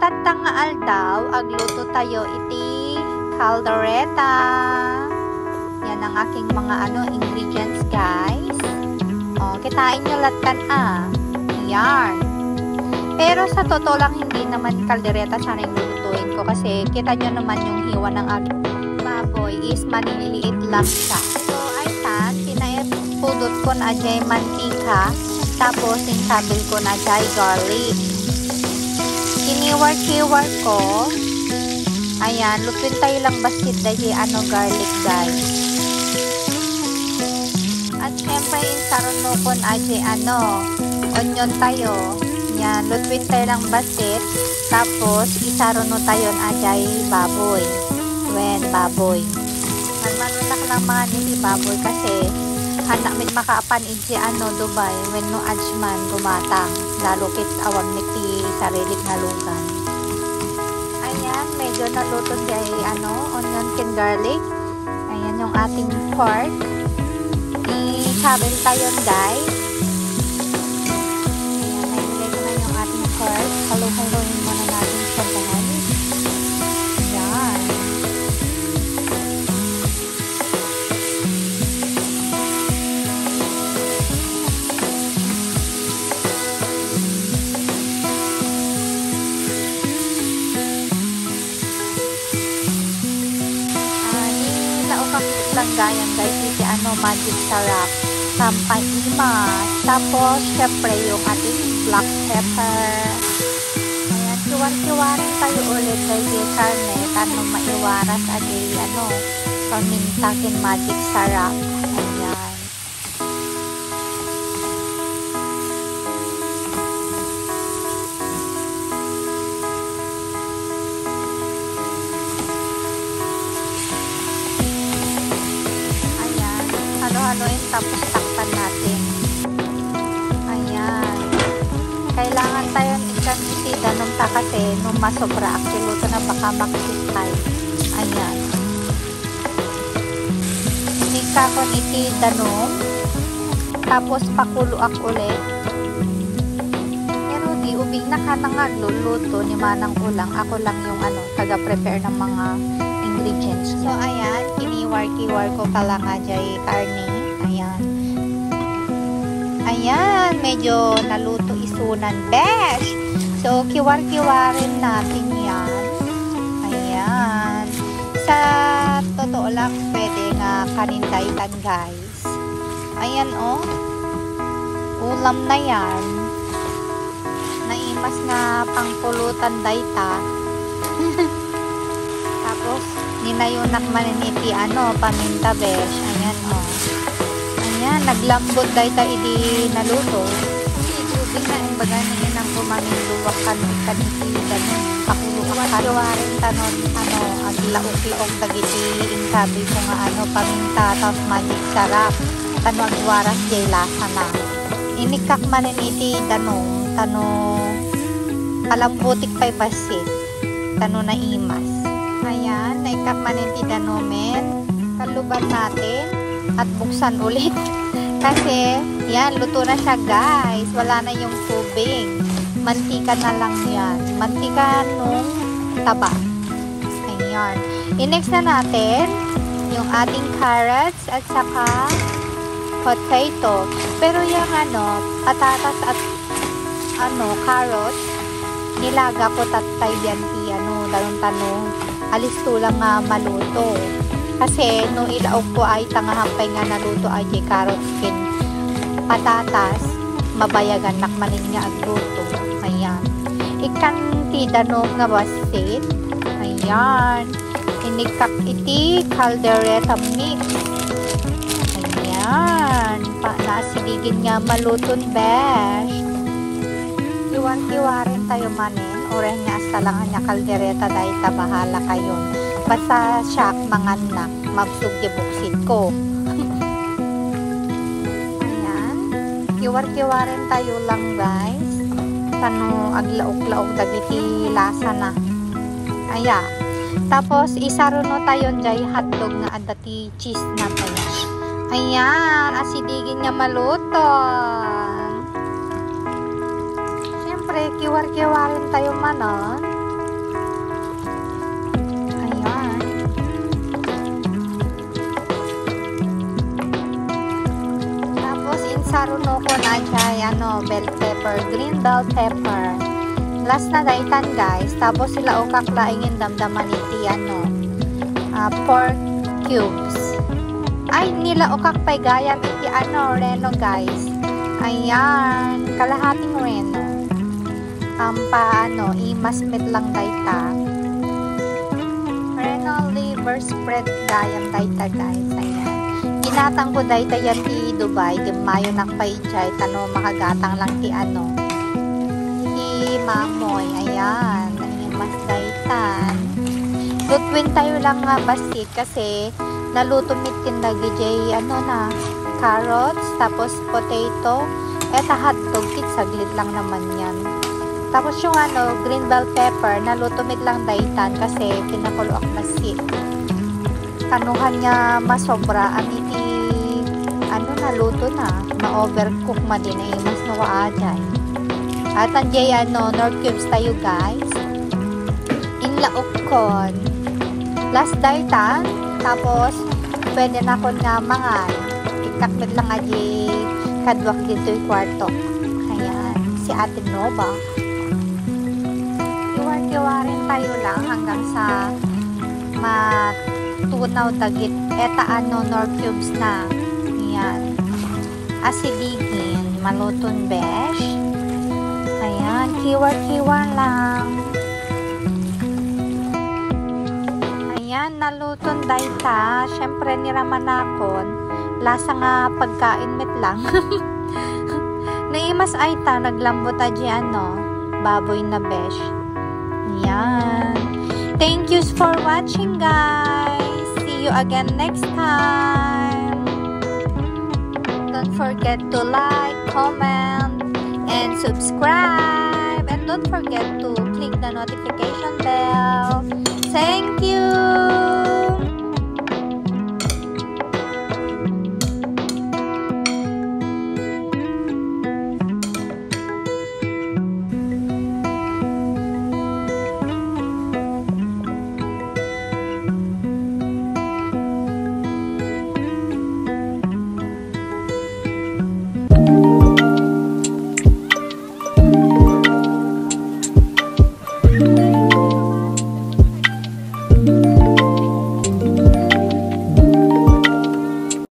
Tanda nga aldaw, agluto tayo iti caldereta. Yan ang aking mga ingredients, guys. O, kitain nyo latan Yan. Pero sa totoo lang, hindi naman caldereta sana yung lulutuin ko kasi kita nyo naman yung hiwa ng aking baboy is maliliit lang siya. So, ay pinapudot ko na dyan mantika, tapos sinsabil ko na dyan garlic. Kiniwar-kiwar ko. Ayan, lutuin tayo lang basit dahil garlic, guys. At syempre, insaron mo ko na onion tayo. Yan, lutuin tayo lang basit. Tapos, isaron mo tayo na baboy. Baboy. Nagmanunak lang mga nili baboy kasi anak mit makaapan Dubai when no ajman gumatang lalo kit awang niti sarilik na lugan. Ayan, medyo naluto onion and garlic. Ayan yung ating pork. I-sabel tayo, guys. Ayan, nailagay ko na yung ating pork. Halo-haloin muna natin siya, guys. Ayan. Langgayan, guys, iti magic sarap sampaimas, tapos syempre yung ating black pepper. Ayan, kiwar-kiwarin tayo ulit dahil karne tanong maiwaras pamintakin magic sarap. Ayan. Halo-haloin tapos takpan natin. Ayan. Kailangan tayo ikan iti danom ta kasi nung masobra akiluto na baka makikitay. Ayan. Nika ko iti danom tapos pakuluak ulit. Pero di ubing na ka na nga luluto ni manang ulang. Ako lang yung taga-prepare ng mga ingredients. So, ayan, kiniwar-kiwar ko ka lang karne. Ayan. Ayan, medyo naluto isunan. Besh! So, kiwar-kiwarin natin yan. Ayan. Sa totoo lang, pwede nga kanindaytan, guys. Ayan, ulam na yan. Naimas nga pangpulutan dayta. Tapos, ninayunak maniniti paminta, besh. Ayan, Ayan, naglambot dahil tayo idi naluto. Ibubing na, imbaga na ang kumaminduwak kaniti ganun. Pakuluwak kaluwarin tanon, aglaok-laok tagiti insabi ko nga paminta, tapos magic sarap. Agwaras jay lasa na. Inikak maniniti kalambutik pa'y basit. Na imas. Ayan, naikak maninti danomen. Kaluban natin at buksan ulit. Kasi, yan, luto na siya, guys. Wala na yung tubig. Mantika na lang yan. Mantika nung taba. Ayan. I-next na natin yung ating carrots at saka potato. Pero yung patatas at carrots, nilaga ko tatay yan dalon alis tulang nga maluto. Kasi nung ilaog ko ay tangahampay nga naluto ay carrot skin patatas mabayagan nakmanin nga agluto. Ayan. Ikan ti danom nga basit. Ayan. Inikak iti caldereta mix. Ayan. Nasiligin nga maluton, besh. Iwan-iwarin tayo manin. Oren nga hasta lang niya kaldereta dahil bahala kayo. Basta siya manganak, mabsug di buksit ko. Ayan. Kiwar-kiwarin tayo lang, guys. Aglaok-laok dagiti lasa na. Ayan. Tapos, isaruno tayo dyan hotdog na adati cheese na tayo. Ayan. Asidigin nga maluton. Siyempre, kiwar-kiwarin tayo manon. ajay, bell pepper, green bell pepper. Last na daytan guys. Tapos sila o kaklaingin damdaman iti, pork cubes. Ay, nila o kakpay gayam iti, reno guys. Ayan, kalahating reno. Imasmit lang dayta. Reno liver spread gayam dayta guys. Ayan. Ginatang ko dayta yan ti Dubai. Mayo nakpay chay. Makagatang lang ti mamoy. Ayan. Imas daytan. Lutwin tayo lang nga basit kasi naluto mitin lagi jay carrots, tapos potato, hotdog kit saglit lang naman yan. Tapos yung green bell pepper, nalutumit lang daytan kasi pinakulo ak basit. Kanuhan niya masobra, iti, naluto na, ma-overcook ma din mas nawa ajay. At anjay, nor cubes tayo guys. Inlaok kon. Last daytan, tapos, pwede na kon nga mangan. Itakbit lang aji kadwak dito yung kwarto. Ayan, si Ate Nova. Iwar-iwarin tayo lang hanggang sa matunaw dagit. Eta nor cubes na. Ayan. Asidingin, maluton besh. Ayan, kiwar-kiwar lang. Ayan, naluton dayta. Syempre, niramanakon. Lasa nga pagkain met lang. Naimas ay ta, naglambot aji baboy na besh. Ayan. Thank you for watching guys. See you again next time. Don't forget to like, comment, and subscribe. And don't forget to click the notification bell. Thank